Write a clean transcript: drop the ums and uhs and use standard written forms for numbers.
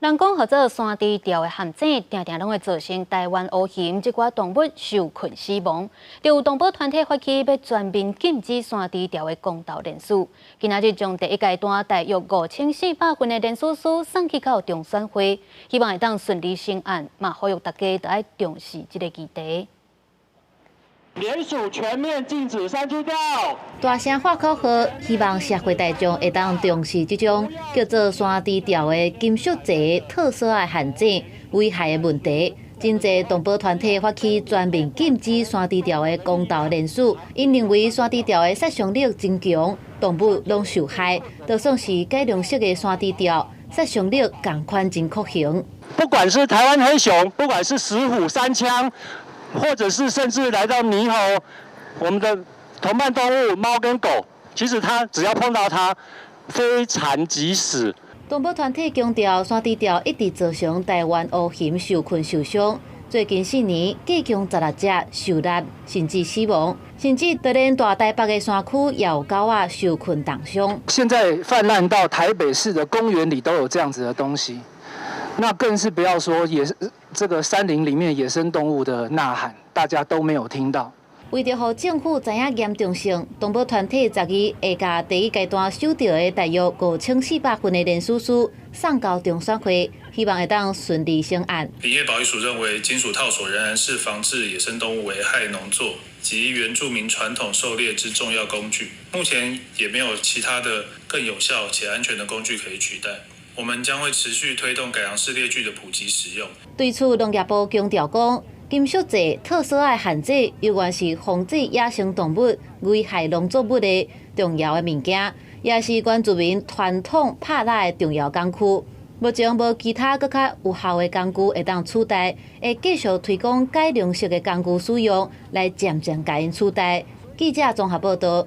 人讲合作山猪条的陷阱，常常拢会造成台湾乌熊这寡动物受困死亡。就有动保团体发起要全面禁止山猪条的公道联署，今仔日将第一阶段大约5400份的联署书送去到中选会，希望会当顺利成案，嘛呼吁大家都要重视这个议题。 联署全面禁止山猪钓，大声喊口号，希望社会大众会当重视这种叫做山猪条的金属质特色的限制危害的问题。真侪动保团体发起全面禁止山猪条的公道联署，因认为山猪条的杀伤力真强，动物拢受害，就算是改良式的山猪条，杀伤力同款真可行。不管是台湾黑熊，不管是石虎、山羌。 或者是甚至来到猕猴，我们的同伴动物猫跟狗，其实它只要碰到它，非惨即死。动保团体强调，山猪条一直造成台湾乌熊受困受伤，最近4年计共16只受难甚至死亡，甚至就连大台北的山区也有狗仔受困重伤。现在泛滥到台北市的公园里都有这样子的东西。 那更是不要说这个山林里面野生动物的呐喊，大家都没有听到。为着让政府知影严重性，动保团体10日下甲第一阶段收到的大约5400份的联署书送到中选会，希望会当顺利成案。林业保育署认为，金属套索仍然是防治野生动物危害农作及原住民传统狩猎之重要工具。目前也没有其他的更有效且安全的工具可以取代。 我们将会持续推动改良式猎具的普及使用。对此，农业部强调讲，金属质特色的限制，有关是防止野生动物危害农作物的重要的物件，也是原住民传统拍蜡的重要工具。目前无其他更较有效的工具会当取代，会继续推广改良式的工具使用，来渐渐甲因取代。记者综合报道。